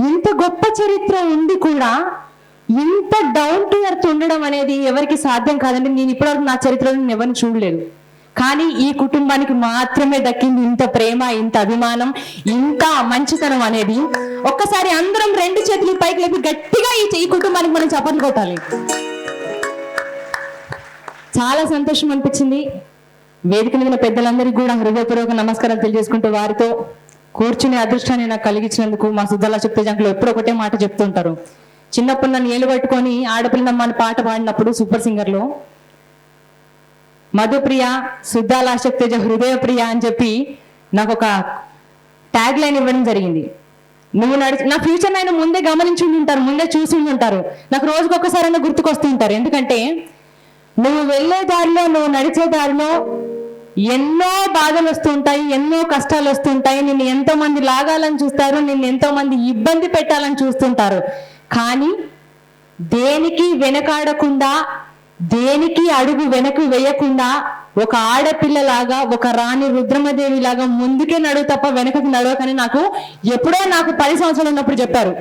ఇంత గొప్ప చరిత్ర ఉండి కూడా ఇంత డౌన్ టు ఎర్త్ ఉండడం అనేది ఎవరికి సాధ్యం కాదండి. నేను ఇప్పటివరకు నా చరిత్రలో నేను ఎవరిని చూడలేదు. కానీ ఈ కుటుంబానికి మాత్రమే దక్కింది ఇంత ప్రేమ, ఇంత అభిమానం, ఇంత మంచితనం అనేది. ఒక్కసారి అందరం రెండు చేతులు పైకి లేపి గట్టిగా ఈ కుటుంబానికి మనం చప్పట్లు కొట్టాలి. చాలా సంతోషం అనిపించింది. వేదిక మీద పెద్దలందరికీ కూడా హృదయపూర్వక నమస్కారాలు తెలియజేసుకుంటూ వారితో కూర్చునే అదృష్టాన్ని నాకు కలిగించినందుకు మా సుద్దాల శక్తి జంకులు ఎప్పుడు ఒకటే మాట చెప్తుంటారు. చిన్నప్పుడు నన్ను ఏలు పట్టుకొని ఆడపిల్లమ్మ అని పాట పాడినప్పుడు సూపర్ సింగర్లో మధుప్రియ సుద్దాల శక్తేజ హృదయ ప్రియ అని చెప్పి నాకు ఒక ట్యాగ్ లైన్ ఇవ్వడం జరిగింది. నువ్వు నా ఫ్యూచర్ ఆయన ముందే గమనించి ఉంటారు, ముందే చూసి ఉంటారు. నాకు రోజుకొకసారైనా గుర్తుకొస్తుంటారు. ఎందుకంటే నువ్వు వెళ్ళే దారిలో, నువ్వు నడిచే దారిలో ఎన్నో బాధలు వస్తుంటాయి, ఎన్నో కష్టాలు వస్తుంటాయి. నిన్ను ఎంతో మంది లాగాలని చూస్తారు, నిన్ను ఎంతో మంది ఇబ్బంది పెట్టాలని చూస్తుంటారు. కానీ దేనికి వెనకాడకుండా, దేనికి అడుగు వెనక్కి వేయకుండా ఒక ఆడపిల్లలాగా, ఒక రాణి రుద్రమదేవి లాగా ముందుకే నడువు తప్ప వెనకకి నడవకని నాకు ఎప్పుడో 10 సంవత్సరాలు ఉన్నప్పుడు చెప్పారు.